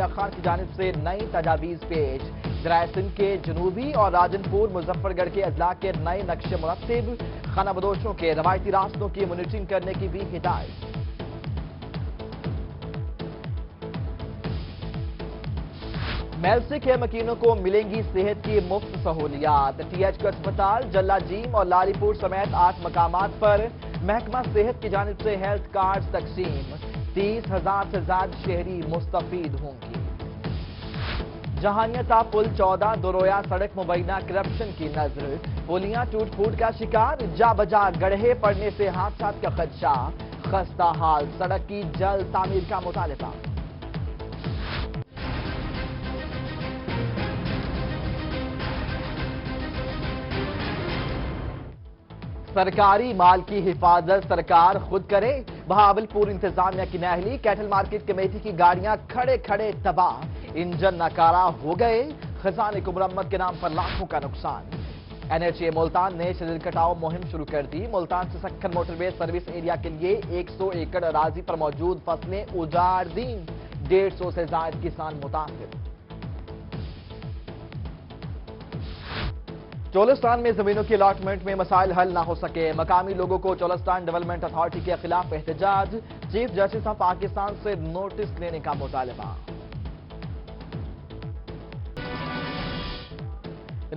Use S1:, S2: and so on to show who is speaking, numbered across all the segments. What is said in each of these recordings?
S1: خان کی جانب سے نئی تجاویز پیش، ذرائع سندھ کے جنوبی اور راجنپور مظفر گڑھ کے اضلاع کے نئے نقشے مرتب، خانہ بدوشوں کے روایتی راستوں کی مانیٹرنگ کرنے کی بھی ہدایت۔ میل سے کے مکینوں کو ملیں گی صحت کی مفت سہولیات، ٹی ایچ کو اسپتال، جلا جیم اور لاری پور سمیت 8 مقامات پر محکمہ صحت کی جانب سے ہیلتھ کارڈز تقسیم، 30,000 سے زائد شہری مستفید ہوں گے۔ جہانیہ تا پل 14 دورویا سڑک مبینہ کرپشن کی نظر، پولیاں ٹوٹ پھوٹ کا شکار، جا بجا گڑھے پڑنے سے حادثات کا خدشہ، خستہ حال سڑک کی جلد تعمیر کا مطالبہ۔ سرکاری مال کی حفاظت سرکار خود کرے، بہاولپور انتظامیہ کی نااہلی، کیٹل مارکیٹ کمیٹی کی گاڑیاں کھڑے کھڑے تباہ، انجن ناکارہ ہو گئے، خزانے کو مرمت کے نام پر لاکھوں کا نقصان۔ این ایچ اے ملتان نے شجر کٹاؤ مہم شروع کر دی، ملتان سے سکھن موٹر وے سروس ایریا کے لیے 100 ایکڑ اراضی پر موجود فصلیں اجاڑ دیں، 150 سے زائد کسان متاثر۔ چولستان میں زمینوں کی الاٹمنٹ میں مسائل حل نہ ہو سکے، مقامی لوگوں کو چولستان ڈیولپمنٹ اتھارٹی کے خلاف احتجاج، چیف جسٹس آف پاکستان سے نوٹس لینے کا مطالبہ۔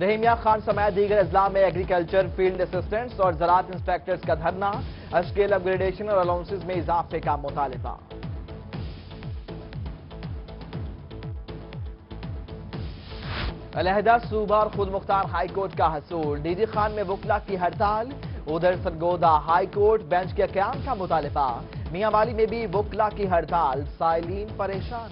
S1: رحیمیہ خان سمیت دیگر اضلاع میں ایگریکلچر فیلڈ اسسٹنٹس اور زراعت انسپیکٹرز کا دھرنا، اسکیل اپ گریڈیشن اور الاؤنسز میں اضافے کا مطالبہ۔ علیحدہ صوبہ اور خود مختار ہائی کورٹ کا حصول، ڈی جی خان میں وکلا کی ہڑتال، ادھر سرگودا ہائی کورٹ بینچ کے قیام کا مطالبہ، میاں والی میں بھی وکلا کی ہڑتال، سائلین پریشان۔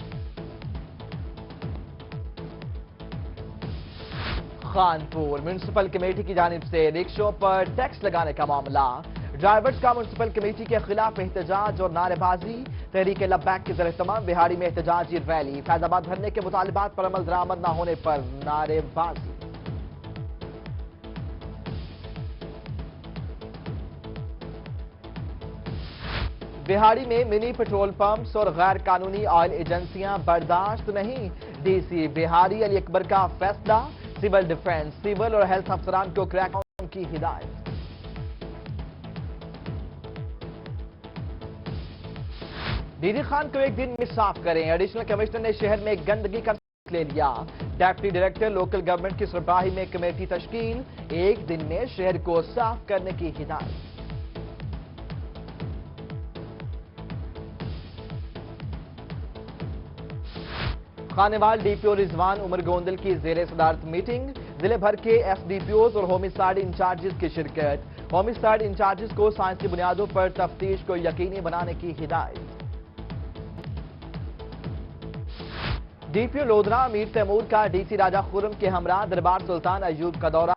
S1: خانپور میونسپل کمیٹی کی جانب سے رکشوں پر ٹیکس لگانے کا معاملہ، ڈرائیورز کا میونسپل کمیٹی کے خلاف احتجاج اور نعرے بازی، تحریک لبیک کے زیراہتمام بہاڑی میں احتجاجی ریلی، فیض آباد دھرنے کے مطالبات پر عمل درآمد نہ ہونے پر نعرے بازی۔ بہاڑی میں منی پیٹرول پمپس اور غیر قانونی آئل ایجنسیاں برداشت نہیں، ڈی سی بہاڑی علی اکبر کا فیصلہ، سول ڈیفنس، سول اور ہیلتھ افسران کو کریک ڈاؤن کی ہدایت۔ ڈی جی خان کو ایک دن میں صاف کریں، ایڈیشنل کمشنر نے شہر میں گندگی کا لے لیا، ڈیپٹی ڈائریکٹر لوکل گورنمنٹ کی سربراہی میں کمیٹی تشکیل، ایک دن میں شہر کو صاف کرنے کی ہدایت۔ خانیوال ڈی پی او رضوان عمر گوندل کی زیر صدارت میٹنگ، ضلع بھر کے ایس ڈی پی اوز اور ہومیسائیڈ انچارجز کی شرکت، ہومیسائیڈ انچارجز کو سائنسی بنیادوں پر تفتیش کو یقینی بنانے کی ہدایت۔ ڈی پی او لودھرا امیر تیمور کا ڈی سی راجہ خرم کے ہمراہ دربار سلطان ایوب کا دورہ،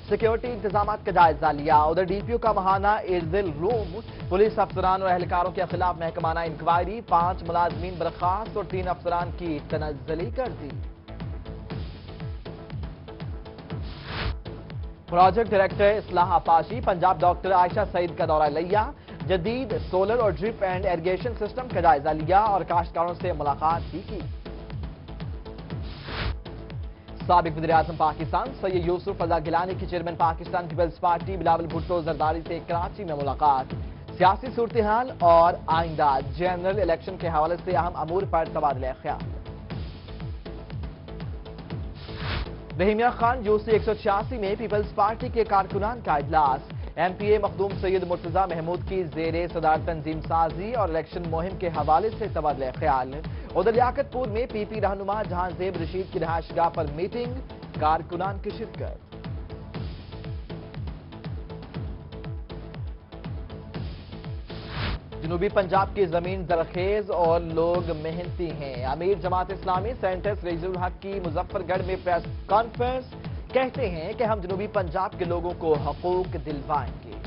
S1: سیکیورٹی انتظامات کا جائزہ لیا، ادھر ڈی پی او کا ماہانہ ایرزل روم، پولیس افسران اور اہلکاروں کے خلاف محکمانہ انکوائری، 5 ملازمین برخاست اور 3 افسران کی تنزلی کر دی۔ پروجیکٹ ڈائریکٹر اصلاح آپاشی پنجاب ڈاکٹر عائشہ سعید کا دورہ لیا، جدید سولر اور ڈرپ اینڈ ایریگیشن سسٹم کا جائزہ لیا اور کاشتکاروں سے ملاقات بھی کی۔ سابق وزیر اعظم پاکستان سید یوسف رضا گیلانی کی چیئرمین پاکستان پیپلز پارٹی بلاول بھٹو زرداری سے کراچی میں ملاقات، سیاسی صورتحال اور آئندہ جنرل الیکشن کے حوالے سے اہم امور پر تبادلہ خیال۔ رحیمیہ خان یوسی 186 میں پیپلز پارٹی کے کارکنان کا اجلاس، ایم پی اے مخدوم سید مرتضی محمود کی زیر صدارت تنظیم سازی اور الیکشن مہم کے حوالے سے تبادلہ خیال۔ ادھر لیاقت پور میں پی پی رہنما جہاں زیب رشید کی رہائش گاہ پر میٹنگ، کارکنان کی شرکت۔ جنوبی پنجاب کی زمین زرخیز اور لوگ محنتی ہیں، امیر جماعت اسلامی سینٹر رئیس الحق کی مظفر گڑھ میں پریس کانفرنس، کہتے ہیں کہ ہم جنوبی پنجاب کے لوگوں کو حقوق دلوائیں گے۔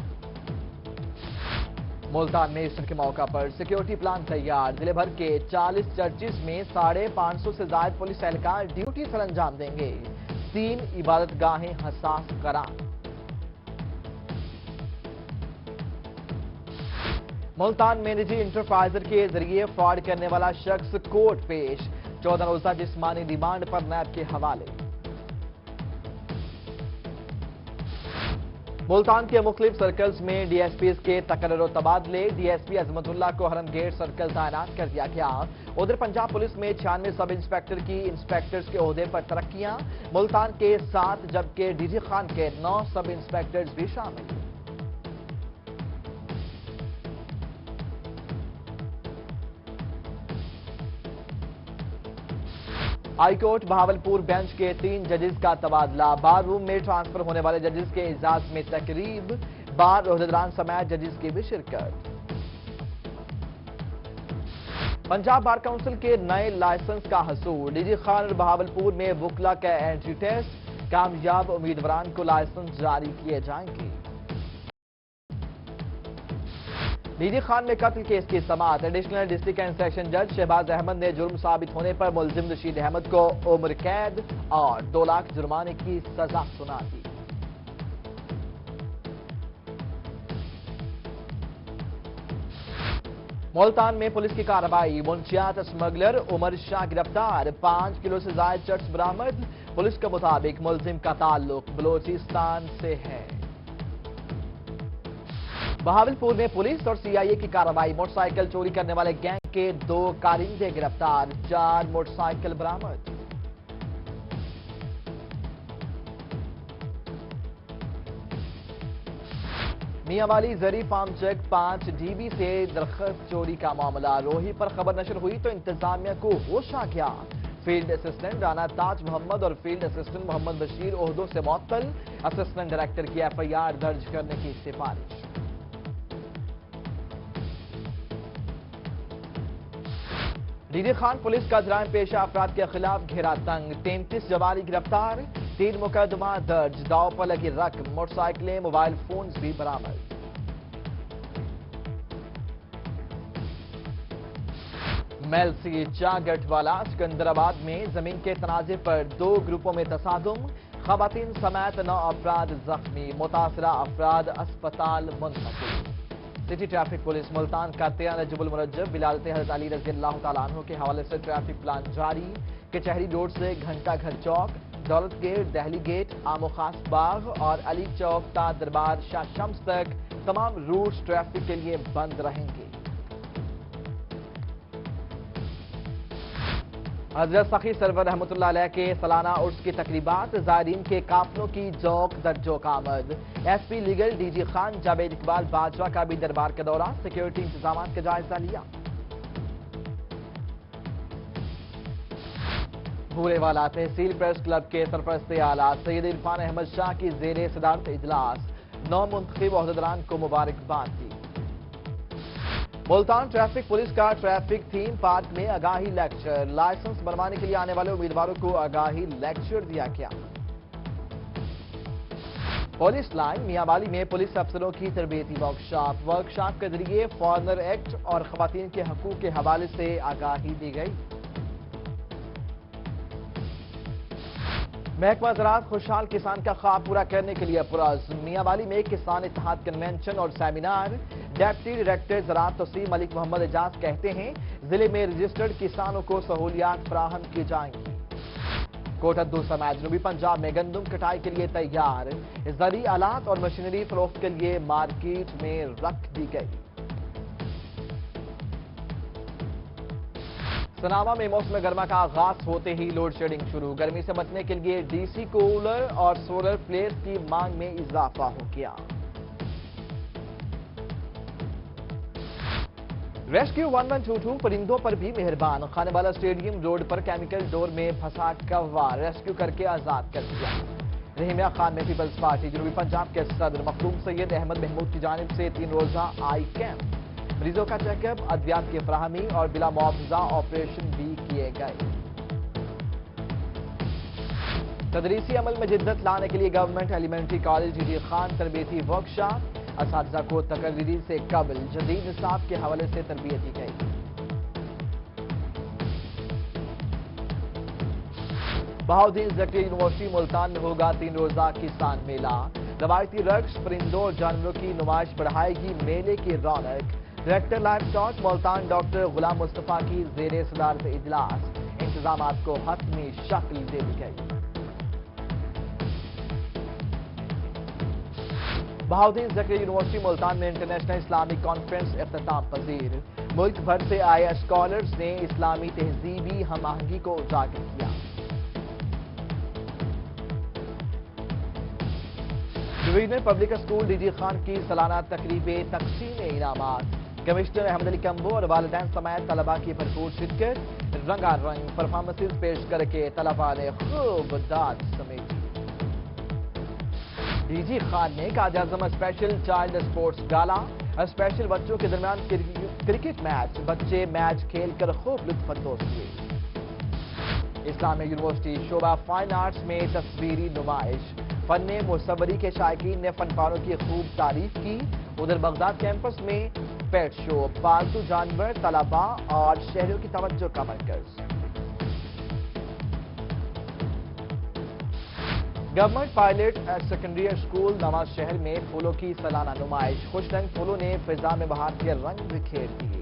S1: ملتان میں ایسٹر کے موقع پر سیکیورٹی پلان تیار، ضلع بھر کے 40 چرچز میں 550 سے زائد پولیس اہلکار ڈیوٹی سر انجام دیں گے، 3 عبادت گاہیں حساس قرار۔ ملتان میں نجی انٹرپرائزر کے ذریعے فراڈ کرنے والا شخص کورٹ پیش، 14 روزہ جسمانی ریمانڈ پر نیب کے حوالے۔ ملتان کے مختلف سرکلز میں ڈی ایس پیز کے تقرر و تبادلے، ڈی ایس پی عظمت اللہ کو حرم گیٹ سرکل تعینات کر دیا گیا۔ ادھر پنجاب پولیس میں 96 سب انسپیکٹر کی انسپیکٹرز کے عہدے پر ترقیاں، ملتان کے 7 جبکہ ڈی جی خان کے 9 سب انسپیکٹرز بھی شامل۔ ہائی کورٹ بہاولپور بینچ کے 3 ججز کا تبادلہ، بار روم میں ٹرانسفر ہونے والے ججز کے اعزاز میں تقریب، بار عہدیداران سمیت ججز کی بھی شرکت۔ پنجاب بار کونسل کے نئے لائسنس کا حصول، ڈی جی خان اور بہاولپور میں وکلا کا انٹری ٹیسٹ، کامیاب امیدواران کو لائسنس جاری کیے جائیں گے۔ ڈی جی خان میں قتل کیس کی سماعت، ایڈیشنل ڈسٹرکٹ اینڈ سیشن جج شہباز احمد نے جرم ثابت ہونے پر ملزم رشید احمد کو عمر قید اور 2 لاکھ جرمانے کی سزا سنا دی۔ ملتان میں پولیس کی کارروائی، منشیات اسمگلر عمر شاہ گرفتار، 5 کلو سے زائد چرس برآمد، پولیس کے مطابق ملزم کا تعلق بلوچستان سے ہے۔ بہاولپور میں پولیس اور سی آئی اے کی کارروائی، موٹر سائیکل چوری کرنے والے گینگ کے 2 کارندے گرفتار، 4 موٹر سائیکل برآمد۔ میاں والی زرعی فارم چیک 5 ڈی بی سے درخت چوری کا معاملہ، روہی پر خبر نشر ہوئی تو انتظامیہ کو ہوش آ گیا، فیلڈ اسسٹنٹ رانا تاج محمد اور فیلڈ اسسٹنٹ محمد بشیر عہدوں سے معطل، اسسٹنٹ ڈائریکٹر کی ایف آئی آر درج کرنے کی سفارش۔ ڈی جی خان پولیس کا جرائم پیشہ افراد کے خلاف گھیرا تنگ، 33 جواری گرفتار، 3 مقدمہ درج، داؤ پر لگی رقم، موٹر سائیکلیں، موبائل فونز بھی برآمد۔ میلسی چاگٹ والا سکندرآباد میں زمین کے تنازع پر 2 گروپوں میں تصادم، خواتین سمیت 9 افراد زخمی، متاثرہ افراد اسپتال منتقل۔ سٹی ٹریفک پولیس ملتان کا 13 نجب المرجب ولادت حضرت علی رضی اللہ تعالیٰ عنہ کے حوالے سے ٹریفک پلان جاری، کچہری روڈ سے گھنٹہ گھر چوک، دولت گیٹ، دہلی گیٹ، عام و خاص باغ اور علی چوک تا دربار شاہ شمس تک تمام روٹس ٹریفک کے لیے بند رہیں گے۔ حضرت سخی سرور رحمۃ اللہ علیہ کے سالانہ عرس کی تقریبات، زائرین کے قافلوں کی جوک در جوک آمد، S P legal D G Khan Javed Iqbal Bajwa کا بھی دربار کے دوران سیکیورٹی انتظامات کا جائزہ لیا۔ بھورے والا تحصیل پریس کلب کے سرپرست اعلیٰ سید عرفان احمد شاہ کی زیر صدارت اجلاس، 9 منتخب عہدیداران کو مبارکباد دی۔ ملتان ٹریفک پولیس کا ٹریفک تھیم پارک میں آگاہی لیکچر، لائسنس بنوانے کے لیے آنے والے امیدواروں کو آگاہی لیکچر دیا گیا۔ پولیس لائن میاں والی میں پولیس افسروں کی تربیتی ورکشاپ کے ذریعے فارنر ایکٹ اور خواتین کے حقوق کے حوالے سے آگاہی دی گئی۔ محکمہ زراعت خوشحال کسان کا خواب پورا کرنے کے لیے پرعزم، میاں والی میں کسان اتحاد کنونشن اور سیمینار، ڈیپٹی ڈائریکٹر زراعت توسیع ملک محمد اعجاز کہتے ہیں ضلع میں رجسٹرڈ کسانوں کو سہولیات فراہم کی جائیں گی۔ کوٹا دو سمیت جنوبی پنجاب میں گندم کٹائی کے لیے تیار، زرعی آلات اور مشینری فروخت کے لیے مارکیٹ میں رکھ دی گئی۔ سناوا میں موسم گرما کا آغاز ہوتے ہی لوڈ شیڈنگ شروع، گرمی سے بچنے کے لیے ڈی سی کولر اور سولر پلیٹس کی مانگ میں اضافہ ہو گیا۔ ریسکیو 1122 پرندوں پر بھی مہربان، خانے والا اسٹیڈیم روڈ پر کیمیکل ڈور میں پھنسا کوا ریسکیو کر کے آزاد کر دیا۔ رحیمیہ خان میں پیپلز پارٹی جنوبی پنجاب کے صدر مخدوم سید احمد محمود کی جانب سے 3 روزہ آئی کیمپ، مریضوں کا چیک اپ، ادویات کی فراہمی اور بلا معاوضہ آپریشن بھی کیے گئے۔ تدریسی عمل میں جدت لانے کے لیے government elementary college D Khan تربیتی ورکشاپ، اساتذہ کو تقرری سے قبل جدید نصاب کے حوالے سے تربیت دی گئی۔ بہاؤالدین زکری یونیورسٹی ملتان میں ہوگا 3 روزہ کسان میلہ، روایتی رقص، پرندوں اور جانوروں کی نمائش بڑھائے گی میلے کی رونق، director life stock Multan doctor Ghulam Mustafa کی زیر صدارت اجلاس، انتظامات کو حتمی شکل دے دی گئی۔ بہاؤدین ذکری یونیورسٹی ملتان میں انٹرنیشنل اسلامک کانفرنس اختتام پذیر، ملک بھر سے آئے اسکالرز نے اسلامی تہذیبی ہم آہنگی کو اجاگر کیا۔ Divisional public school D G Khan کی سالانہ تقریب تقسیم انعامات، کمشنر احمد علی کمبو اور والدین سمیت طلباء کی بھرپور شرکت، رنگا رنگ پرفارمنسز پیش کر کے طلباء نے خوب داد سمیٹی۔ ڈی جی خان نے Quaid Azam special child sports گالا، اسپیشل بچوں کے درمیان کرکٹ میچ، بچے میچ کھیل کر خوب لطف اندوز ہوئے۔ اسلامیہ یونیورسٹی شعبہ فائن آرٹس میں تصویری نمائش، فن مصوری کے شائقین نے فنکاروں کی خوب تعریف کی۔ ادھر بغداد کیمپس میں پیٹ شو، پالتو جانور، طلباء اور شہریوں کی توجہ کا مرکز۔ گورنمنٹ پائلٹ سیکنڈری اسکول نواز شہر میں پھولوں کی سالانہ نمائش، خوش رنگ پھولوں نے فضا میں بہار کے رنگ بکھیر دیے۔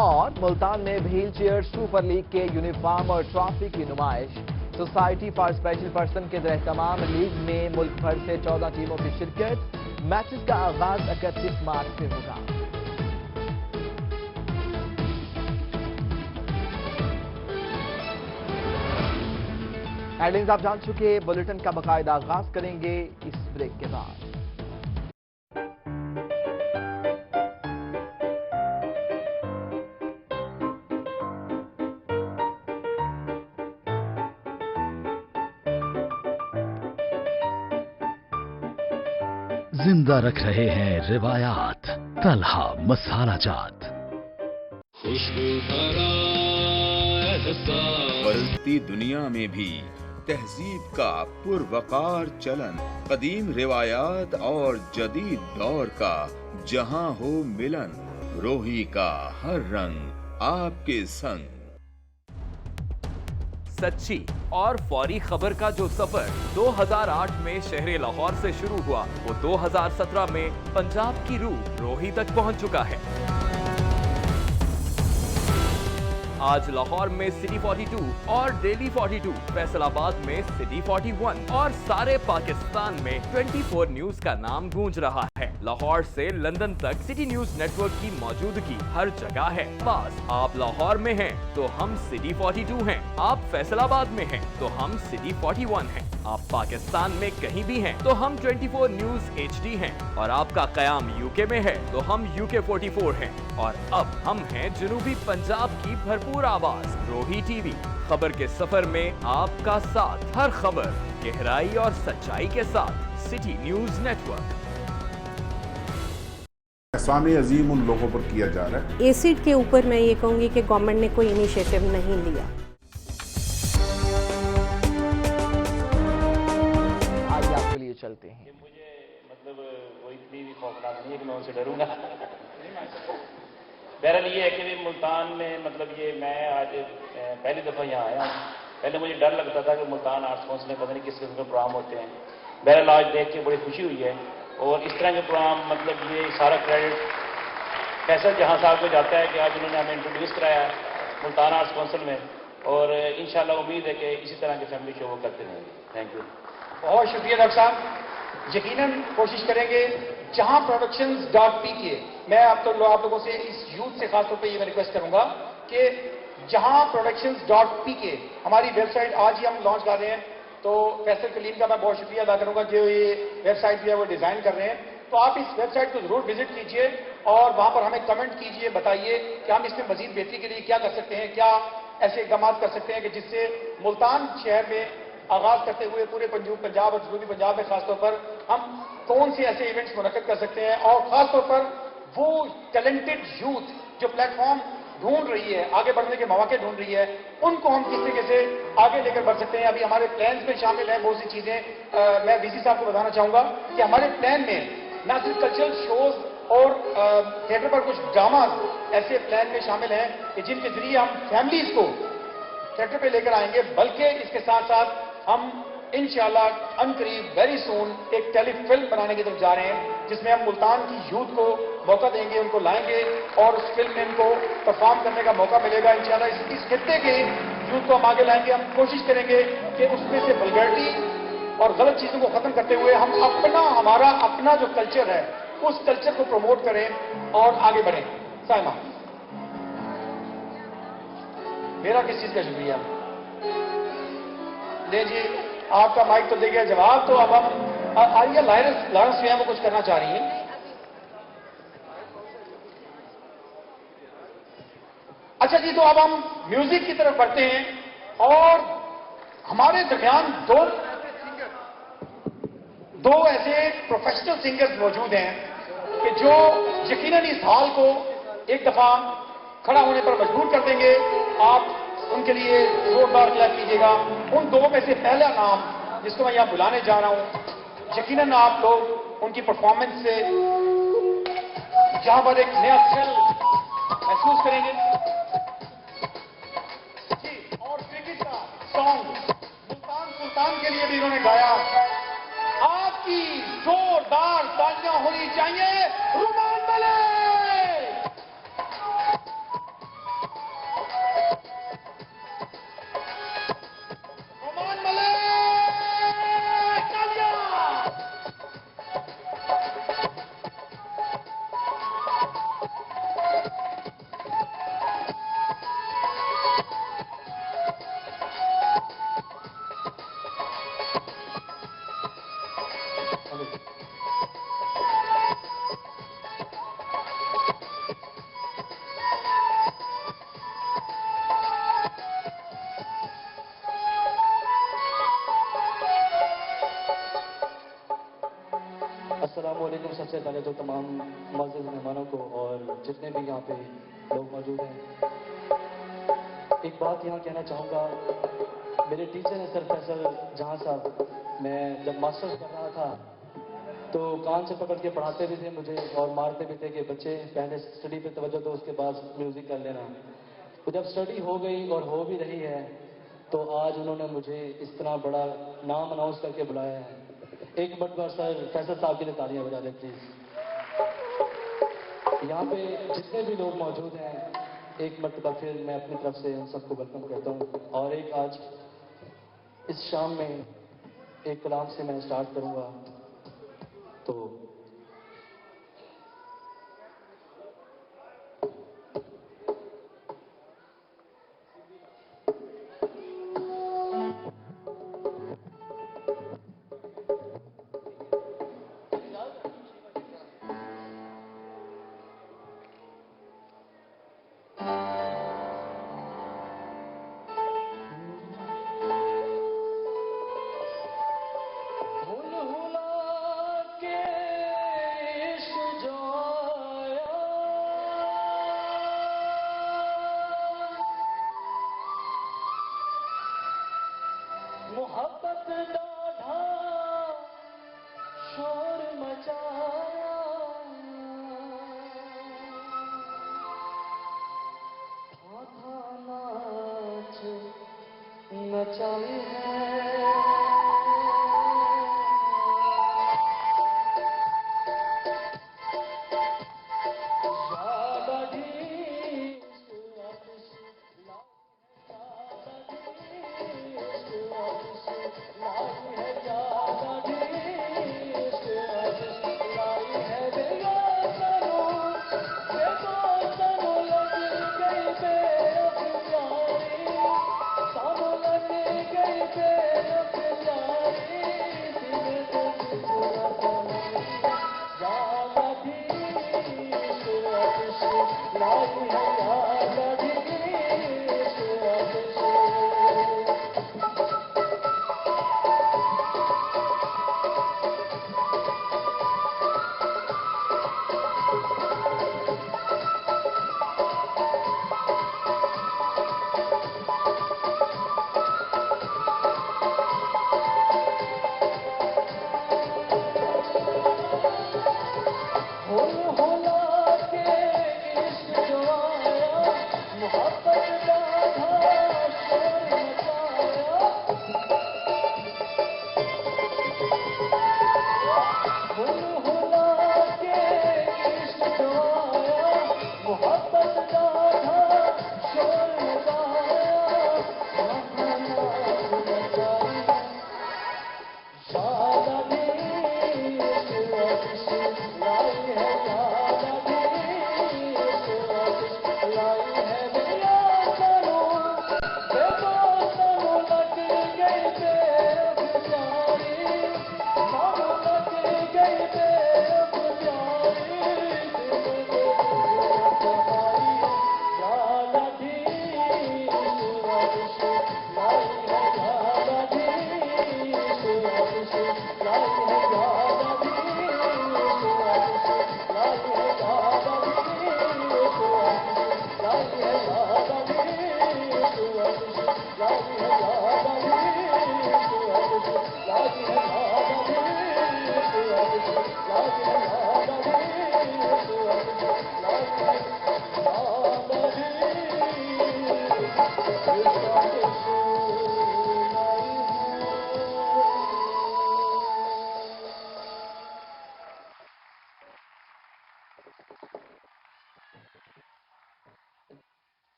S1: اور ملتان میں ویل چیئر سپر لیگ کے یونیفارم اور ٹرافی کی نمائش، سوسائٹی فار اسپیشل پرسن کے زیر اہتمام لیگ میں ملک بھر سے 14 ٹیموں کی شرکت، میچز کا آغاز 31 مارچ سے ہوگا۔ ہیڈلائنز آپ جان چکے، بلیٹن کا باقاعدہ آغاز کریں گے اس بریک کے بعد۔
S2: زندہ رکھ رہے ہیں روایات، طلحہ مسالہ جات۔
S3: بدلتی دنیا میں بھی تہذیب کا پروقار چلن، قدیم روایات اور جدید دور کا جہاں ہو ملن، روہی کا ہر رنگ آپ کے سنگ۔
S4: سچی اور فوری خبر کا جو سفر 2008 میں شہر لاہور سے شروع ہوا، وہ 2017 میں پنجاب کی روح روہی تک پہنچ چکا ہے۔ آج لاہور میں سٹی 42 اور ڈیلی 42، فیصل آباد میں سٹی 41 اور سارے پاکستان میں 24 نیوز کا نام گونج رہا ہے۔ لاہور سے لندن تک سٹی نیوز نیٹ ورک کی موجودگی ہر جگہ ہے۔ بس آپ لاہور میں ہیں تو ہم سٹی 42 ہیں، آپ فیصل آباد میں ہیں تو ہم سٹی 41 ہیں، آپ پاکستان میں کہیں بھی ہیں تو ہم 24 نیوز HD ہیں، اور آپ کا قیام UK میں ہے تو ہم UK 44 ہیں، اور اب ہم ہیں جنوبی پنجاب کی بھرپور آواز روہی ٹی وی۔ خبر کے سفر میں آپ کا ساتھ، ہر خبر گہرائی اور سچائی کے ساتھ، سٹی نیوز نیٹ ورک۔
S5: احسان عظیم ان لوگوں پر کیا جا رہا ہے۔
S6: ایسڈ کے اوپر میں یہ کہوں گی کہ گورنمنٹ نے کوئی انیشیٹو نہیں لیا۔
S1: آئیے آپ کے لیے چلتے ہیں۔
S7: مجھے مطلب وہ اتنی بھی خوفناک نہیں ہے کہ میں ان سے ڈروں گا۔ بہرحال یہ ہے کہ ملتان میں مطلب یہ میں آج پہلی دفعہ یہاں آیا ہوں۔ پہلے مجھے ڈر لگتا تھا کہ ملتان آرٹس کونسل میں پتہ نہیں کس قسم کے پروگرام ہوتے ہیں۔ بہرحال آج دیکھ کے بڑی خوشی ہوئی ہے، اور اس طرح کے پروگرام مطلب یہ سارا کریڈٹ فیصل جہاں صاحب کو جاتا ہے کہ آج انہوں نے ہمیں انٹروڈیوس کرایا ہے ملتان آرٹس کونسل میں، اور انشاءاللہ امید ہے کہ اسی طرح کے فیملی شو وہ کرتے رہیں گے۔ Thank you.
S8: بہت شکریہ ڈاکٹر صاحب۔ یقیناً کوشش کریں گے جہاں productions.pk، میں آپ لوگوں سے اس یوتھ سے خاص طور پہ یہ میں ریکویسٹ کروں گا کہ جہاں productions.pk ہماری ویب سائٹ آج ہی ہم لانچ کر رہے ہیں، تو فیصل کلیم کا میں بہت شکریہ ادا کروں گا جو یہ ویب سائٹ جو ہے وہ ڈیزائن کر رہے ہیں۔ تو آپ اس ویب سائٹ کو ضرور وزٹ کیجئے اور وہاں پر ہمیں کمنٹ کیجئے، بتائیے کہ ہم اس میں مزید بہتری کے لیے کیا کر سکتے ہیں، کیا ایسے اقدامات کر سکتے ہیں کہ جس سے ملتان شہر میں آغاز کرتے ہوئے پورے پنجاب اور جنوبی پنجاب میں خاص طور پر ہم کون سے ایسے ایونٹس منعقد کر سکتے ہیں، اور خاص طور پر وہ ٹیلنٹڈ یوتھ جو پلیٹ فارم ڈھونڈ رہی ہے، آگے بڑھنے کے مواقع ڈھونڈ رہی ہے، ان کو ہم کس طریقے سے آگے لے کر بڑھ سکتے ہیں۔ ابھی ہمارے پلانز میں شامل ہیں بہت سی چیزیں۔ میں وی سی صاحب کو بتانا چاہوں گا کہ ہمارے پلان میں نہ صرف کلچرل شوز اور تھیٹر پر کچھ ڈراماز ایسے پلان میں شامل ہیں کہ جن کے ذریعے ہم فیملیز کو تھیٹر پہ لے کر آئیں گے، بلکہ اس کے ساتھ ساتھ ہم इंशाल्लाह अनकरीब वेरी सून एक टेली फिल्म बनाने की तरफ जा रहे हैं, जिसमें हम मुल्तान की यूथ को मौका देंगे, उनको लाएंगे और उस फिल्म में इनको परफॉर्म करने का मौका मिलेगा। इंशाल्लाह इस खित्ते के यूथ को हम आगे लाएंगे। हम कोशिश करेंगे कि उसमें से वल्गैरिटी और गलत चीजों को खत्म करते हुए हम हमारा अपना जो कल्चर है उस कल्चर को प्रमोट करें और आगे बढ़ें। साइमा, मेरा किस चीज का शुक्रिया? ले जी, आपका माइक तो दे गया जवाब, तो अब हम आइए लॉरेंस जो है वो कुछ करना चाह रही हैं। अच्छा जी, तो अब हम म्यूजिक की तरफ बढ़ते हैं और हमारे दरमियान दो ऐसे प्रोफेशनल सिंगर्स मौजूद हैं कि जो यकीनन इस हाल को एक दफा खड़ा होने पर मजबूर कर देंगे। आप उनके लिए जोरदार क्लैप कीजिएगा। उन दो में से पहला नाम जिसको मैं यहां बुलाने जा रहा हूं, यकीनन आप लोग उनकी परफॉर्मेंस से यहां पर एक नया थ्रिल महसूस करेंगे जी। और क्रिकेट का सॉन्ग मुल्तान सुल्तान के लिए भी इन्होंने गाया। आपकी जोरदार तालियां होनी चाहिए रुमान मलिक। रुमान मलिक, तालियां। अस्सलामुअलैकुम। सबसे पहले तो तमाम मुअज़्ज़िज़ मेहमानों को और जितने भी यहाँ पे लोग मौजूद हैं, एक बात यहाँ कहना चाहूँगा। मेरे टीचर हैं सर फैसल जहाँ साहब, मैं जब मास्टर्स कर रहा था तो कान से पकड़ के पढ़ाते भी थे मुझे और मारते भी थे कि बच्चे पहले स्टडी पे तवज्जो दो, उसके बाद म्यूज़िक कर लेना। तो जब स्टडी हो गई और हो भी रही है तो आज उन्होंने मुझे इस तरह बड़ा नाम अनाउंस करके बुलाया है। एक मरतबा सर फैसल साहब के लिए तालियां बजा दें प्लीज। यहाँ पे जितने भी लोग मौजूद हैं, एक मरतबा फिर मैं अपनी तरफ से उन सबको वेलकम करता हूँ। और एक आज इस शाम में एक कलाम से मैं स्टार्ट करूँगा। तो मोहब्बत डाढ़ा शोर मचाया, था नाच नचाई है। होला के इश्क जवान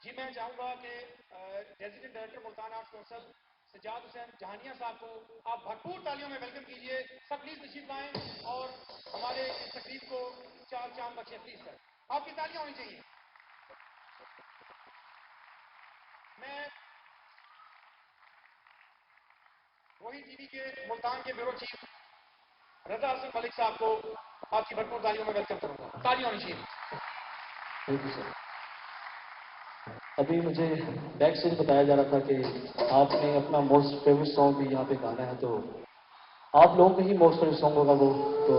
S8: جی میں چاہوں گا کہ resident director Multan Arts Council Sajjad Hussain Jahania صاحب کو آپ بھرپور تالیوں میں ویلکم کیجئے. سب پلیز تشریف لائیں اور ہمارے اس تقریب کو چار چاند بخشیں پلیز سر. آپ کی تالیاں ہونی چاہیے. میں وہی ٹی وی کے ملتان کے بیورو چیف رضا حسن ملک صاحب کو آپ کی بھرپور تالیوں میں ویلکم کروں گا. تالیاں ہونی چاہیے.
S9: Thank you sir. ابھی مجھے بیک سے بتایا جا رہا تھا کہ آپ نے اپنا موسٹ فیوریٹ سانگ بھی یہاں پہ گانا ہے, تو آپ لوگوں کا ہی موسٹ فیوریٹ سانگ ہوگا وہ. تو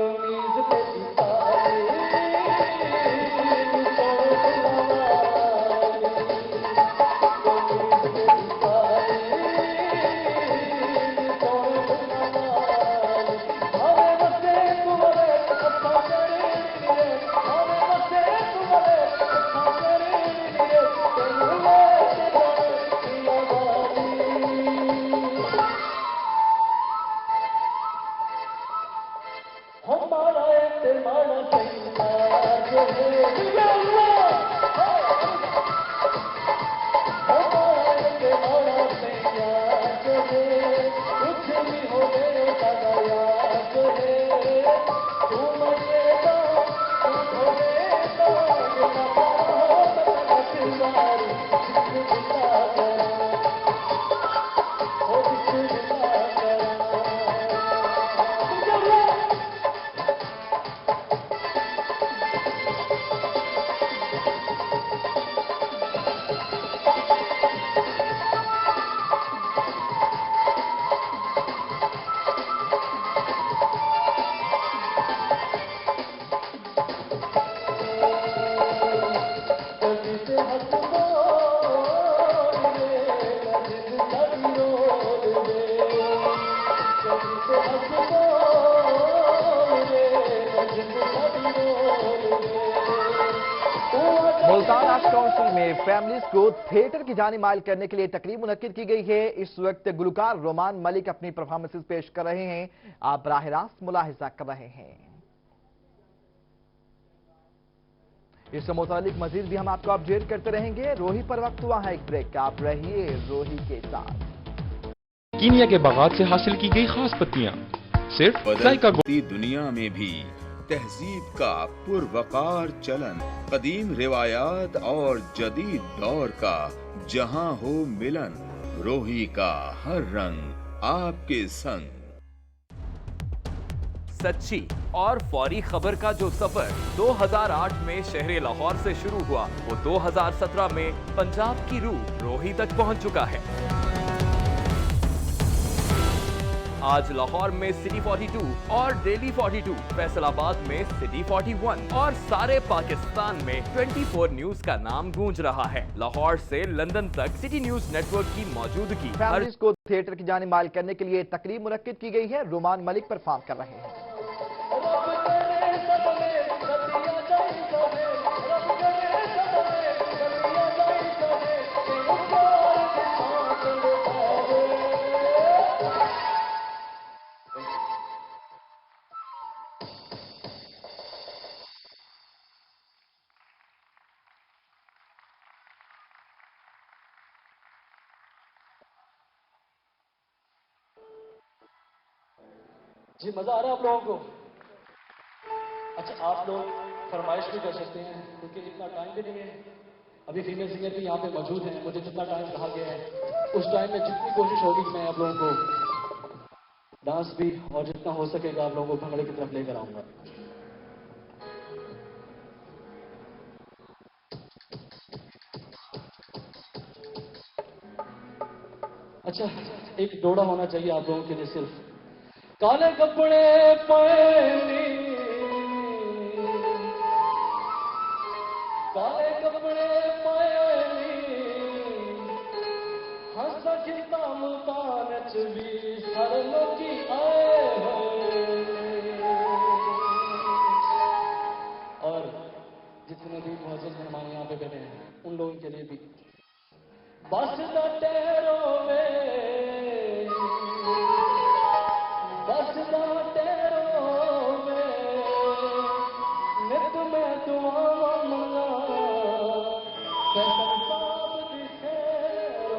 S9: کمیز پہ
S1: मुल्तान आर्ट्स काउंसिल में फैमिलीज को थिएटर की जानी माइल करने के लिए तकरीब मुनक्किद की गई है। इस वक्त गुलकार रोमान मलिक अपनी परफॉर्मेंसेस पेश कर रहे हैं, आप बराह रास्त मुलाहिजा कर रहे हैं। इससे मुतालिक मजीद भी हम आपको अपडेट करते रहेंगे। रोही पर वक्त हुआ है एक ब्रेक का, आप रहिए रोही के साथ।
S10: कीनिया के बागात से हासिल की गई खास पत्तियां सिर्फ जायका
S3: बदलती दुनिया में भी तहजीब का पुरवकार चलन, कदीम रिवायात और जदीद दौर का जहां हो मिलन, रोही का हर रंग आपके संग।
S4: सच्ची और फौरी खबर का जो सफर 2008 में शहर लाहौर से शुरू हुआ, वो 2017 में पंजाब की रूह रोही तक पहुंच चुका है। आज लाहौर में सिटी 42 और डेली 42, फैसलाबाद में सिटी 41 और सारे पाकिस्तान में 24 न्यूज का नाम गूंज रहा है। लाहौर से लंदन तक सिटी न्यूज नेटवर्क की मौजूदगी
S1: फैमिलीज को थिएटर की जानी माइल करने के लिए तकरीब मुनक्किद की गई है। रोमान मलिक परफॉर्म कर रहे हैं।
S9: जी मजा आ रहा है आप लोगों को? अच्छा, आप लोग फरमाइश भी कर सकते हैं क्योंकि इतना टाइम भी नहीं है। अभी फीमेल सिंगर भी यहाँ पे मौजूद हैं। मुझे जितना टाइम कहा गया है उस टाइम में जितनी कोशिश होगी कि मैं आप लोगों को डांस भी और जितना हो सकेगा आप लोगों को भंगड़े की तरफ लेकर आऊंगा। अच्छा, एक डोड़ा होना चाहिए आप लोगों के लिए सिर्फ। काले कपड़े पहनी, काले कपड़े पहनी, हंसा खिलता मुल्तान च भी हर लोकी आए हैं। और जितने भी मौजूद मेहमान यहाँ पे बैठे हैं उन लोगों के लिए भी बस दा टेरो में, बस दा टेरो में, नित मैं दुआ मंगा फैसल साहब दी खैरों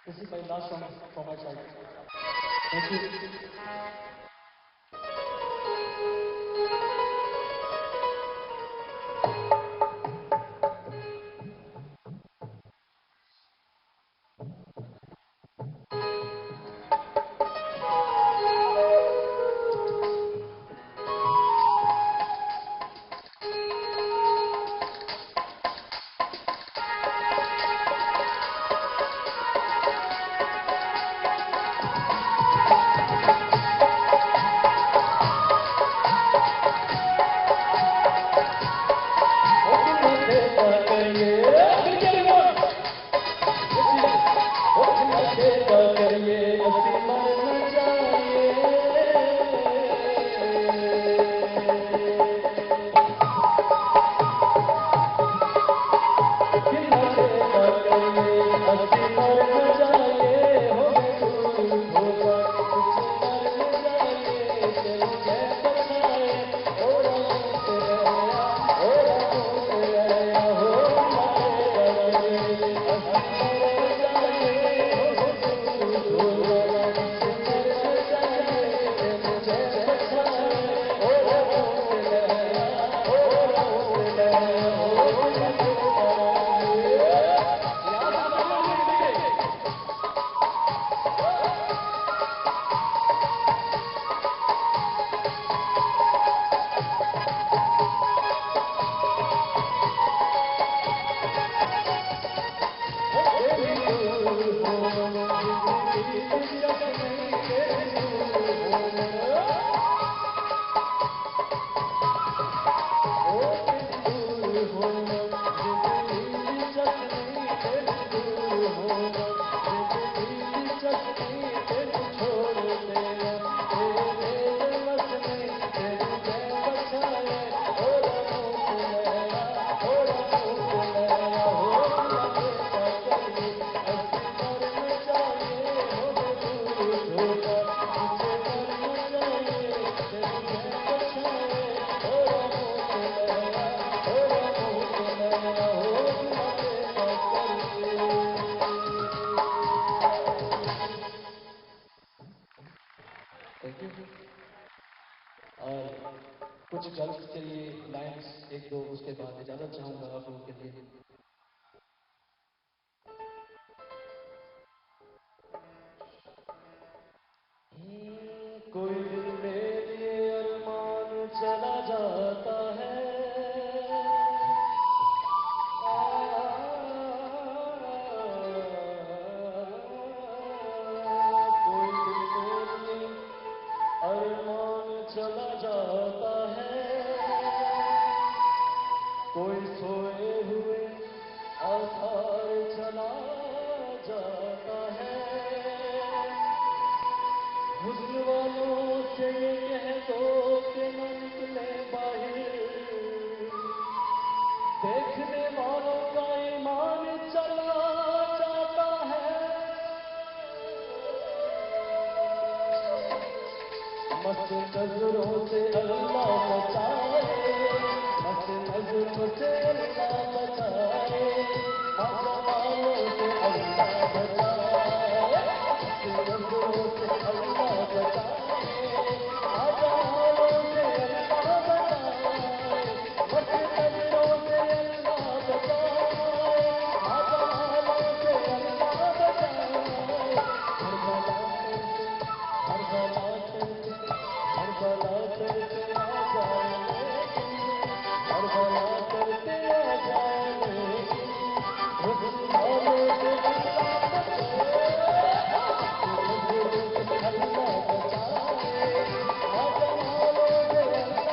S9: This is my last song from my side. Thank you. कुछ गर्ल्स के लिए लाइन्स एक दो, उसके बाद इजाजत चाहूंगा आप लोगों के लिए। कोई दिल में लिए अरमान चला जाता है, कोई दिल में लिए अरमान चला जाता है, कोई सोए हुए आधार चला जाता है। हुस्न वालों से ये कह दो कि न निकले बाहर, देखने वालों का ईमान चला जाता है। मस्त नजरों से अल्लाह बचाए, मस्त नजरों से अल्लाह बचाए, आसमानों से अल्लाह बचाए, मस्त नजरों से अल्लाह बचाए, आसमानों से अल्लाह बचाए, मस्त नजरों से अल्लाह बचाए, आसमानों से अल्लाह बचाए। हर बला करके हर बला करके आ जाए, हर बला करके आ जाए, हुस्न वालों से अल्लाह बचाए, अल्लाह बचाए, आसमानों से अल्लाह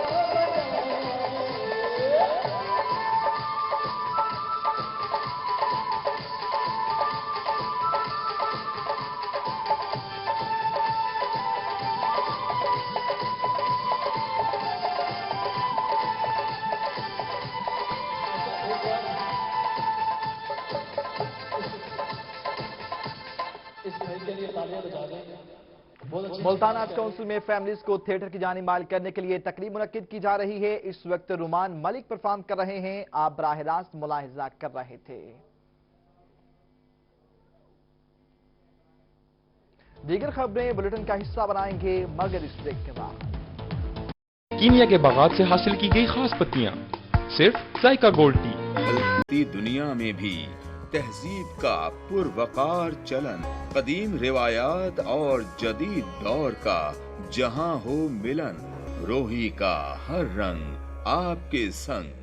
S9: बचाए। इस भाई के लिए तालियां बजा दें। बहुत अच्छी
S1: मुल्तान आर्ट्स काउंसिल में फैमिलीज को थिएटर की जानी माल करने के लिए तकरीब मुनक्किद की जा रही है। इस वक्त रुमान मलिक परफॉर्म कर रहे हैं, आप बराह रास्त मुलाहिजा कर रहे थे। दीगर खबरें बुलेटिन का हिस्सा बनाएंगे मगर इस ब्रेक के बाद।
S10: कीनिया के बागात से हासिल की गई खास पत्तियां, सिर्फ जायका गोल्ड टी।
S3: बदलती दुनिया में भी तहजीब का पुरवकार चलन, कदीम रिवायात और जदीद दौर का जहां हो मिलन, रोही का हर रंग आपके संग।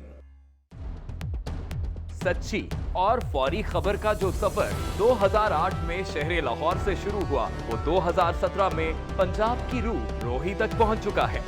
S4: सच्ची और फौरी खबर का जो सफर 2008 में शहर लाहौर से शुरू हुआ, वो 2017 में पंजाब की रूह रोही तक पहुंच चुका है।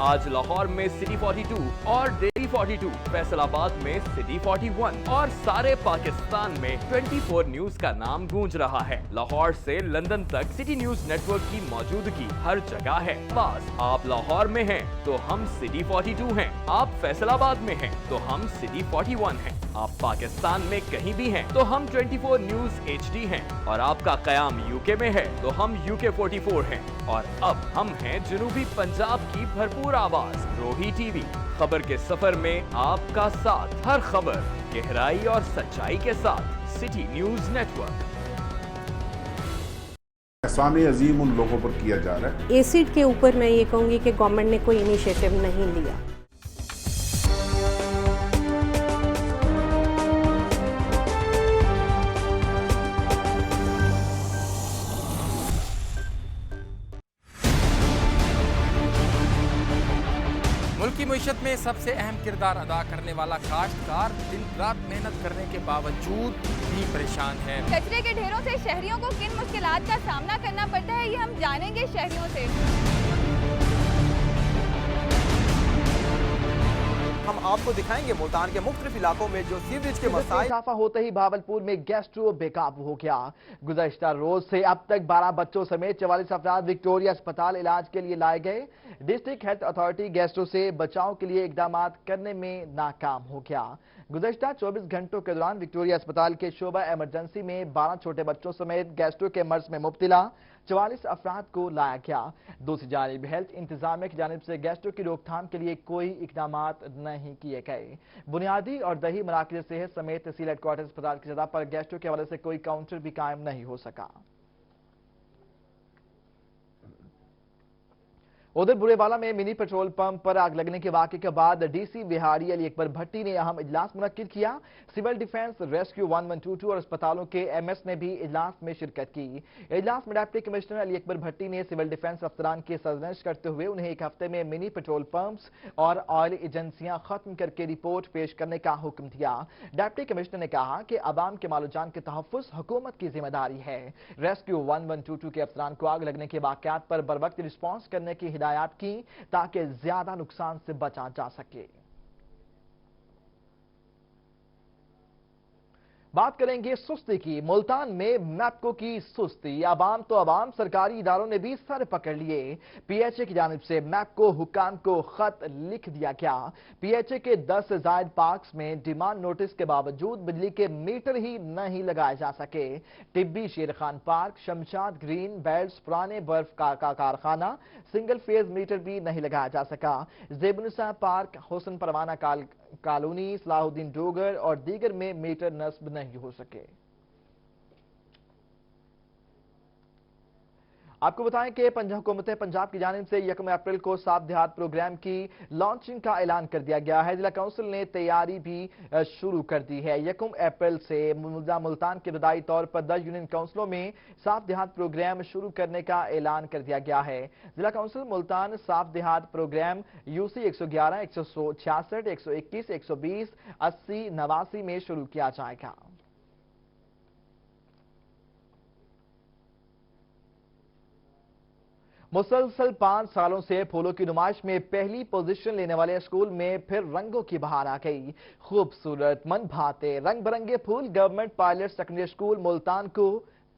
S4: आज लाहौर में सिटी 42 और डेली 42, फैसलाबाद में सिटी 41 और सारे पाकिस्तान में 24 न्यूज का नाम गूंज रहा है। लाहौर से लंदन तक सिटी न्यूज नेटवर्क की मौजूदगी हर जगह है। बस आप लाहौर में हैं तो हम सिटी 42 हैं, आप फैसलाबाद में हैं तो हम सिटी 41 हैं, आप पाकिस्तान में कहीं भी हैं तो हम 24 न्यूज HD हैं, और आपका कयाम यूके में है तो हम UK 44 हैं, और अब हम हैं जनूबी पंजाब की भरपूर आवाज रोही टीवी। खबर के सफर में आपका साथ, हर खबर गहराई और सच्चाई के साथ सिटी न्यूज नेटवर्क।
S5: एहसान अजीम उन लोगों पर किया जा रहा है।
S6: एसिड के ऊपर मैं ये कहूँगी कि गवर्नमेंट ने कोई इनिशिएटिव नहीं लिया।
S11: मुल्क की मईशत में सबसे अहम किरदार अदा करने वाला काश्तकार दिन रात मेहनत करने के बावजूद भी परेशान है।
S12: कचरे के ढेरों से शहरियों को किन मुश्किलात का सामना करना पड़ता है, ये हम जानेंगे शहरियों से।
S13: हम आपको दिखाएंगे मुल्तान के मुख्तलिफ इलाकों में जो सीवरेज के मसाइल।
S1: इजाफा होते ही भावलपुर में गैस्ट्रो बेकाबू हो गया। गुज़श्ता रोज से अब तक 12 बच्चों समेत 44 अफराद विक्टोरिया अस्पताल इलाज के लिए लाए गए। डिस्ट्रिक्ट हेल्थ अथॉरिटी गैस्ट्रो से बचाव के लिए इकदाम करने में नाकाम हो गया। गुज़श्ता 24 घंटों के दौरान विक्टोरिया अस्पताल के शोबा इमरजेंसी में 12 छोटे बच्चों समेत गैस्ट्रो के मर्ज में मुब्तला 44 अफराद को लाया गया। दूसरी जानिब हेल्थ इंतजामिया की जानिब से गैस्ट्रो की रोकथाम के लिए कोई इकदाम नहीं किए गए। बुनियादी और दही मराकज़ सेहत समेत तहसील हेडक्वार्टर अस्पताल की सतह पर गैस्ट्रो के हवाले से कोई काउंटर भी कायम नहीं हो सका। उधर बुरेवाला में मिनी पेट्रोल पंप पर आग लगने के वाक़े के बाद डीसी बिहारी अली अकबर भट्टी ने अहम इजलास मुनक्किद किया। सिविल डिफेंस, रेस्क्यू 1122 और अस्पतालों के MS ने भी इजलास में शिरकत की। इजलास में डिप्टी कमिश्नर अली अकबर भट्टी ने सिविल डिफेंस अफसरान की सरजनिश करते हुए उन्हें एक हफ्ते में मिनी पेट्रोल पंप्स और ऑयल एजेंसियां खत्म करके रिपोर्ट पेश करने का हुक्म दिया। डिप्टी कमिश्नर ने कहा कि अवाम के मालो जान के तहफ़्फ़ुज़ हुकूमत की जिम्मेदारी है। रेस्क्यू 1122 के अफसरान को आग लगने के वाक़यात पर बरवक्त रिस्पॉन्स करने की हिदायत की ताकि ज्यादा नुकसान से बचा जा सके। बात करेंगे सुस्ती की। मुल्तान में मैपको की सुस्ती। अवाम तो अवाम, सरकारी इदारों ने भी सर पकड़ लिए। PHA की जानिब से मैपको हुकाम को खत लिख दिया गया। PHA के 10 से ज्यादा पार्क्स में डिमांड नोटिस के बावजूद बिजली के मीटर ही नहीं लगाए जा सके। टिब्बी शेर Khan park, Shamshad green belts, पुराने बर्फ का कारखाना, सिंगल फेज मीटर भी नहीं लगाया जा सका। ज़ेबुनिसा पार्क, हुसन परवाना कॉलोनी, सलाहुद्दीन डोगर और दीगर में मीटर नस्ब नहीं हो सके। आपको बताएं कि हुकूमत पंजाब की जानिब से 1 अप्रैल को साफ देहात प्रोग्राम की लॉन्चिंग का ऐलान कर दिया गया है। जिला काउंसिल ने तैयारी भी शुरू कर दी है। 1 अप्रैल से मुल्तान के इब्तदाई तौर पर 10 यूनियन काउंसिलों में साफ देहात प्रोग्राम शुरू करने का ऐलान कर दिया गया है। जिला काउंसिल मुल्तान साफ देहात प्रोग्राम UC 111, 166, 121, 120, 80, 89 में शुरू किया जाएगा। मुसलसल 5 सालों से फूलों की नुमाइश में पहली पोजीशन लेने वाले स्कूल में फिर रंगों की बहार आ गई। खूबसूरत, मन भाते रंग बिरंगे फूल government pilot secondary school Multan को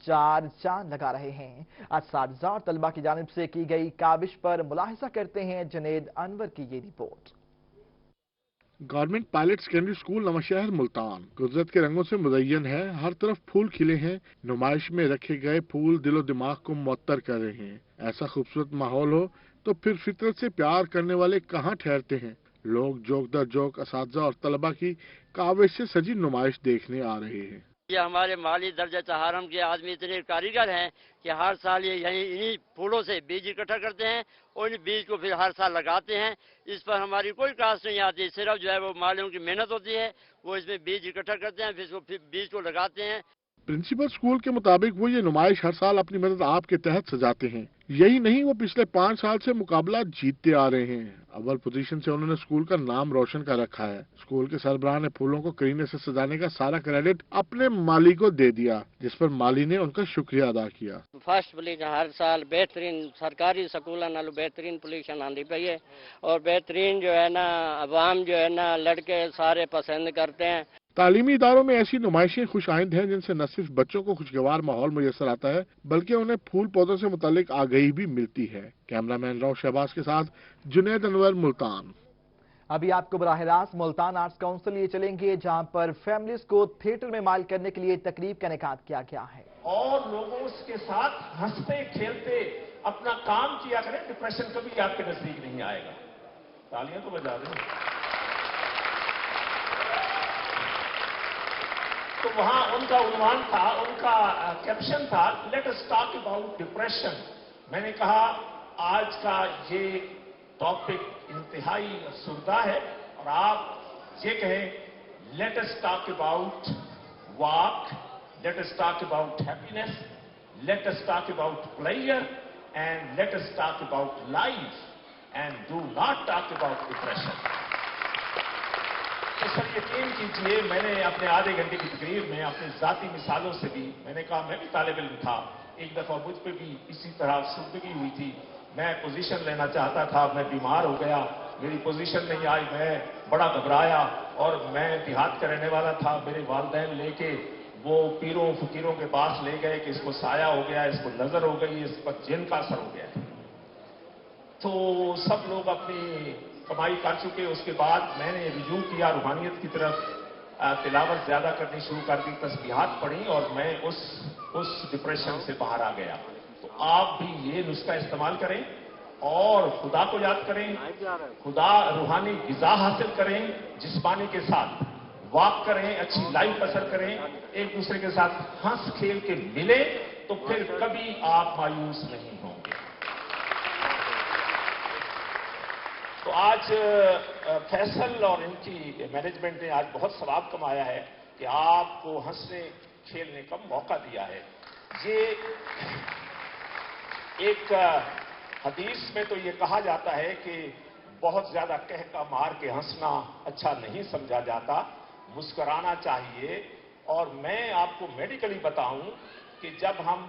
S1: 4 चांद लगा रहे हैं। असातिज़ा तलबा की जानिब से की गई काविश पर मुलाहिजा करते हैं जुनैद अनवर की ये report.
S14: Government pilot secondary school Nawanshahr Multan कुदरत के रंगों से मुज़य्यन है। हर तरफ फूल खिले हैं। नुमाइश में रखे गए फूल दिलो दिमाग को मुअत्तर कर रहे हैं। ऐसा खूबसूरत माहौल हो तो फिर फितरत से प्यार करने वाले कहाँ ठहरते हैं। लोग जोक दर जोक असातिज़ा और तलबा की काविश से सजी नुमाइश देखने आ रहे हैं।
S15: یہ ہمارے مالی درجہ حرم کے آدمی اتنے کاریگر ہیں کہ ہر سال یہ یہیں انہی پھولوں سے بیج اکٹھا کرتے ہیں اور ان بیج کو پھر ہر سال لگاتے ہیں. اس پر ہماری کوئی کاسٹ نہیں آتی، صرف جو ہے وہ مالیوں کی محنت ہوتی ہے. وہ اس میں بیج اکٹھا کرتے ہیں، پھر بیج کو لگاتے ہیں.
S14: प्रिंसिपल स्कूल के मुताबिक वो ये नुमाइश हर साल अपनी मदद आप के तहत सजाते हैं. यही नहीं, वो पिछले 5 साल से मुकाबला जीतते आ रहे हैं. अव्वल पोजीशन से उन्होंने स्कूल का नाम रोशन कर रखा है. स्कूल के सरबराह ने फूलों को करीने से सजाने का सारा क्रेडिट अपने माली को दे दिया, जिस पर माली ने उनका शुक्रिया अदा किया.
S15: फर्स्ट पोजीशन हर साल बेहतरीन सरकारी स्कूलों नालों बेहतरीन पोजीशन आती पई है और बेहतरीन जो है ना अवाम जो है ना लड़के सारे पसंद करते हैं.
S14: तालीमी इदारों में ऐसी नुमाइशें खुश आइंद हैं जिनसे न सिर्फ बच्चों को खुशगवार माहौल मुयसर आता है बल्कि उन्हें फूल पौधों से मुतालिक आगाही भी मिलती है. कैमरामैन राव शहबाज के साथ जुनैद अनवर, मुल्तान.
S1: अभी आपको बराह रास्त मुल्तान आर्ट्स काउंसिल लिए चलेंगे, जहां पर फैमिलीज को थिएटर में माइल करने के लिए तकरीब का इनेकाद किया गया है.
S8: और लोगों के साथ हंसते खेलते अपना काम किया करें, डिप्रेशन कभी आपके नजदीक नहीं आएगा. तालियां तो बजा दें. तो वहां उनका उन्वान था, उनका कैप्शन था, let us talk about depression. मैंने कहा आज का ये टॉपिक इंतहाई अफसरदा है और आप ये कहें let us talk about walk, let us talk about happiness, let us talk about pleasure and let us talk about life and do not talk about depression. तो सर यकीन कीजिए, मैंने अपने आधे घंटे की तकरीर में अपनी जाती मिसालों से भी, मैंने कहा मैं भी तालिब इल्म था, एक दफा मुझ पे भी इसी तरह सुर्दगी हुई थी. मैं पोजीशन लेना चाहता था, मैं बीमार हो गया, मेरी पोजीशन नहीं आई, मैं बड़ा घबराया और मैं देहात का रहने वाला था. मेरे वालिदैन लेके वो पीरों फकीरों के पास ले गए कि इसको साया हो गया, इसको नजर हो गई, इस पर जिन का असर हो गया. तो सब लोग अपनी कमाई कर चुके. उसके बाद मैंने रुजू किया रूहानियत की तरफ, तिलावत ज्यादा करनी शुरू कर दी, तस्बीहात पढ़ी और मैं उस डिप्रेशन से बाहर आ गया. तो आप भी ये नुस्खा इस्तेमाल करें और खुदा को याद करें, खुदा रूहानी गिज़ा हासिल करें, जिस्मानी के साथ वॉक करें, अच्छी लाइफ बसर करें, एक दूसरे के साथ हंस खेल के मिले, तो फिर कभी आप मायूस नहीं होंगे. तो आज फैसल और इनकी मैनेजमेंट ने आज बहुत सवाब कमाया है कि आपको हंसने खेलने का मौका दिया है. ये एक हदीस में तो ये कहा जाता है कि बहुत ज्यादा कह का मार के हंसना अच्छा नहीं समझा जाता, मुस्कुराना चाहिए. और मैं आपको मेडिकली बताऊं कि जब हम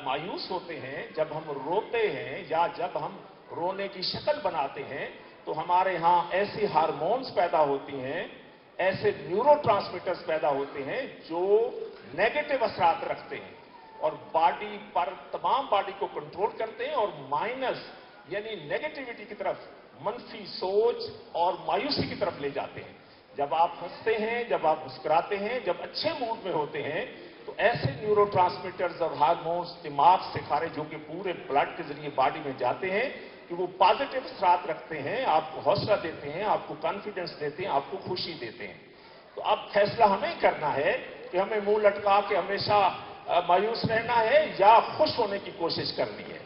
S8: मायूस होते हैं, जब हम रोते हैं या जब हम रोने की शक्ल बनाते हैं, तो हमारे यहाँ ऐसी हार्मोन्स पैदा होती हैं, ऐसे न्यूरोट्रांसमीटर्स पैदा होते हैं जो नेगेटिव असरात रखते हैं और बॉडी पर, तमाम बॉडी को कंट्रोल करते हैं और माइनस यानी नेगेटिविटी की तरफ, मनफी सोच और मायूसी की तरफ ले जाते हैं. जब आप हंसते हैं, जब आप मुस्कुराते हैं, जब अच्छे मूड में होते हैं, तो ऐसे न्यूरोट्रांसमीटर्स और हार्मोन्स दिमाग से खारिज होकर पूरे ब्लड के जरिए बॉडी में जाते हैं कि वो पॉजिटिव असरात रखते हैं, आपको हौसला देते हैं, आपको कॉन्फिडेंस देते हैं, आपको खुशी देते हैं. तो अब फैसला हमें करना है कि हमें मुंह लटका के हमेशा मायूस रहना है या खुश होने की कोशिश करनी है.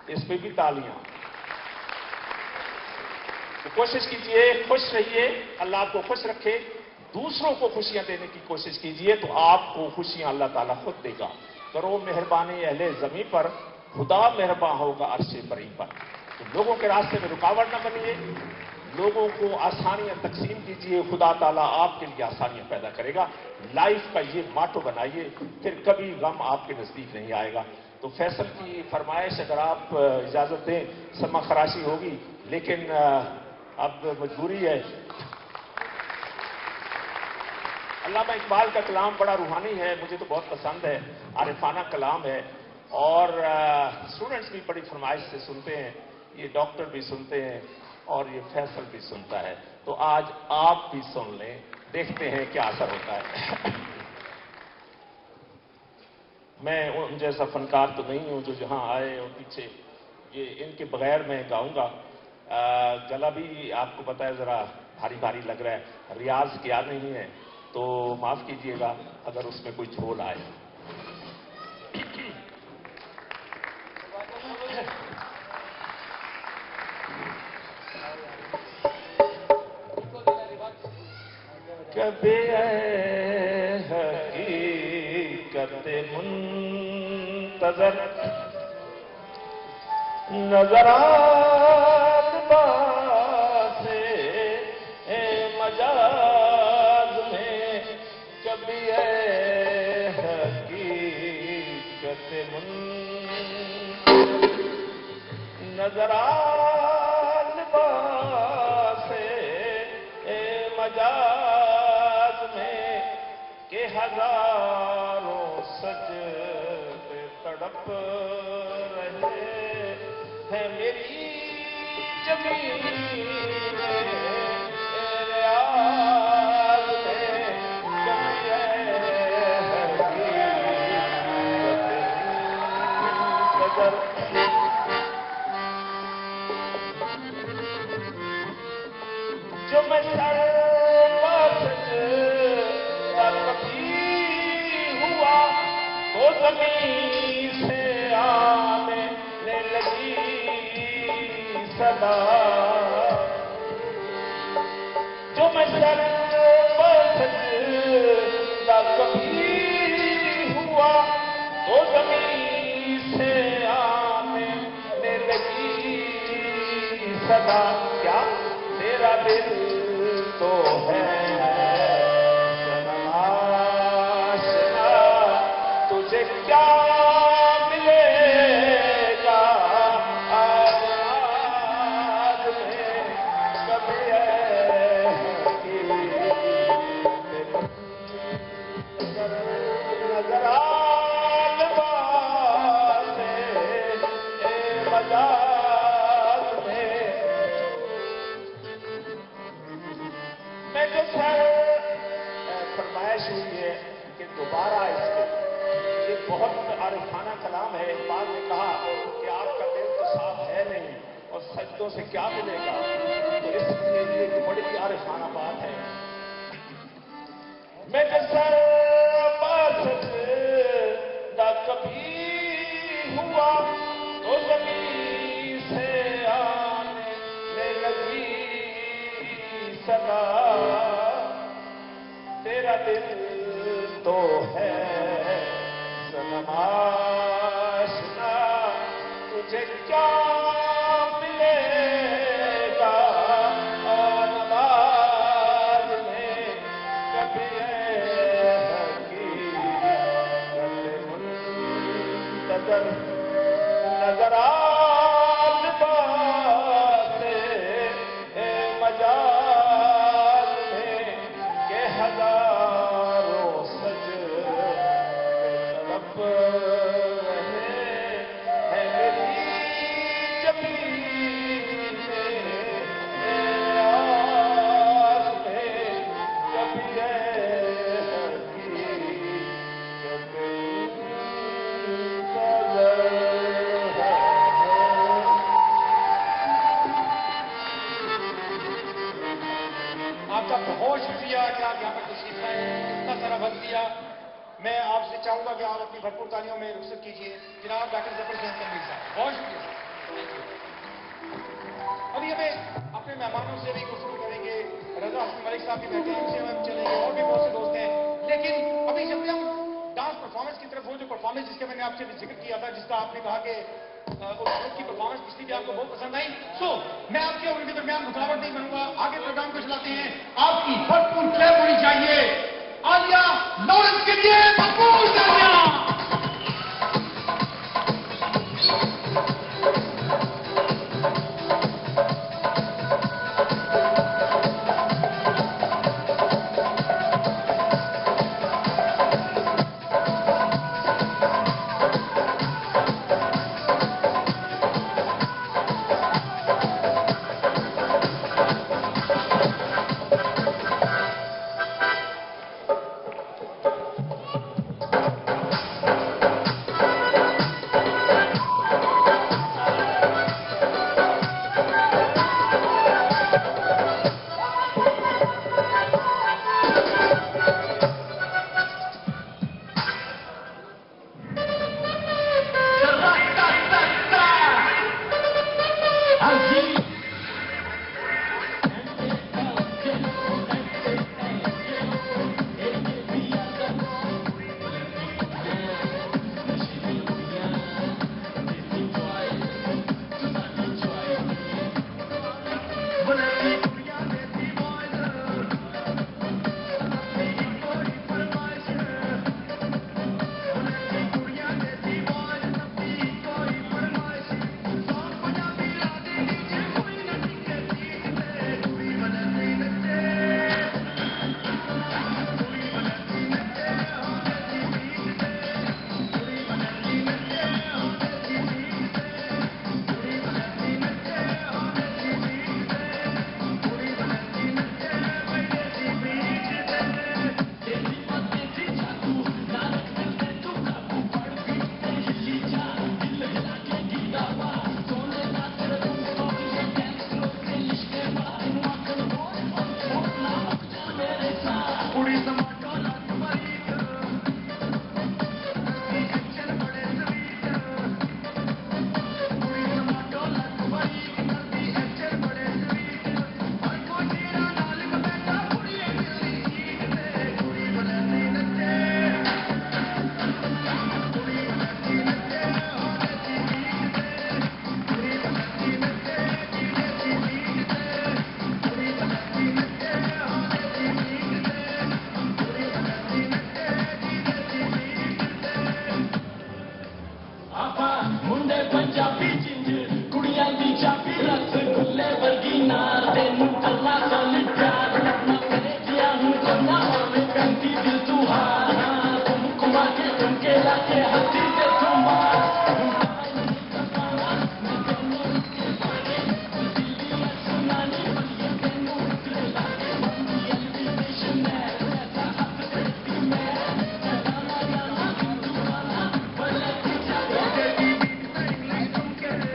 S8: इस पे भी तालियां. तो कोशिश कीजिए, खुश रहिए, अल्लाह आपको खुश रखे, दूसरों को खुशियां देने की कोशिश कीजिए तो आपको खुशियां अल्लाह ताला खुद देगा. करो मेहरबानी अहले ज़मीं पर, खुदा मेहरबान होगा अर्शे बरी पर. तो लोगों के रास्ते में रुकावट न बनिए, लोगों को आसानियां तकसीम कीजिए, खुदा ताला आपके लिए आसानियां पैदा करेगा. लाइफ का ये माटो बनाइए, फिर कभी गम आपके नजदीक नहीं आएगा. तो फैसल की फरमाइश अगर आप इजाजत दें, समा खराशी होगी, लेकिन अब मजबूरी है. अल्लामा इकबाल का कलाम बड़ा रूहानी है, मुझे तो बहुत पसंद है, आरिफाना कलाम है और स्टूडेंट्स भी बड़ी फरमाइश से सुनते हैं, ये डॉक्टर भी सुनते हैं और ये फैसल भी सुनता है. तो आज आप भी सुन लें, देखते हैं क्या असर होता है. मैं उन जैसा फनकार तो नहीं हूं जो जहां आए और पीछे ये इनके बगैर मैं गाऊंगा. गला भी आपको पता है जरा भारी भारी लग रहा है, रियाज किया नहीं है
S7: तो माफ कीजिएगा अगर उसमें कोई झोल आए। कभी हकीकत मुंतज़र नज़रात बासे मजाज में, कभी हकीकत नज़रात बासे मजाज में के हजारों सजदे तड़प रहे हैं मेरी ज़मीन रियाज़ में, कभी नज़र जो मैं कभी हुआ तो ज़मीन से आने लगी सदा, जो मैं कभी हुआ तो ज़मीन से आने लगी सदा। क्या तेरा दिल तो है तुझे क्या मिलेगा आज में, कभी नज़रात बासे मजाज में, मैं जो फरमाइश हुई है कि दोबारा इसको, ये बहुत आरिफाना कलाम है। इकबाल ने कहा कि आपका दिल तो साफ है नहीं और सजदों से क्या मिलेगा, तो इसलिए ये एक बड़ी आरिफाना बात है। मैं कभी हुआ तो ज़मीन से आने लगी सदा, तेरा दिल तो है सनमाशना, तुझे क्या मिलेगा नमाज में, कभी मुंतज़र नज़रात बासे मजाज में के हजारों सजदे तड़प रहे हैं मेरी ज़मीन रियाज़ में, कभी
S8: आपका बहुत शुक्रिया कि आप यहाँ पर तशरीफ लाए, इतना सारा वक्त दिया। मैं आपसे चाहूंगा कि आप अपनी भरपूर तालियों में रुखसत कीजिए जनाब डॉक्टर ज़फर हुसैन तनवीर साहब। बहुत शुक्रिया। अभी हमें अपने मेहमानों से भी गुफ्तगू करेंगे, रजा हसन मलिक साहब भी बैठे हैं, उनसे हम चलेंगे, और भी बहुत से दोस्त हैं। लेकिन अभी जब हम डांस परफॉर्मेंस की तरफ, वो जो परफॉर्मेंस जिसका मैंने आपसे जिक्र किया था, जिसका आपने कहा कि उस ग्रुप की परफॉर्मेंस पिछली भी आपको बहुत पसंद आई, मैं आपके और उनके दरमियान रुकावट नहीं बनूंगा, आगे प्रोग्राम को चलाते हैं। आपकी भरपूर क्लैप होनी चाहिए आलिया लॉरेंस के लिए, भरपूर तालियां।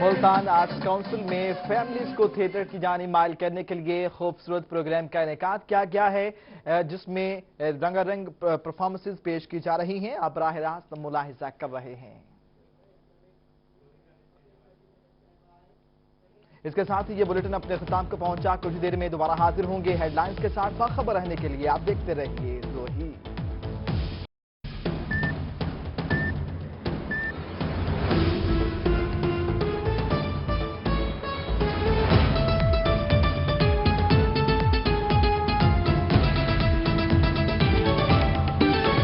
S1: मुल्तान आर्ट्स काउंसिल में फैमिलीज को थिएटर की जानी माइल करने के लिए खूबसूरत प्रोग्राम का इनेकाद किया गया है, जिसमें रंगारंग परफॉर्मेंसेस पेश की जा रही हैं। आप राह रास्त मुलाहिजा कर रहे हैं। इसके साथ ही ये बुलेटिन अपने ख्ताम को पहुंचा। कुछ देर में दोबारा हाजिर होंगे हेडलाइंस के साथ। बाखबर रहने के लिए आप देखते रहिए रोही।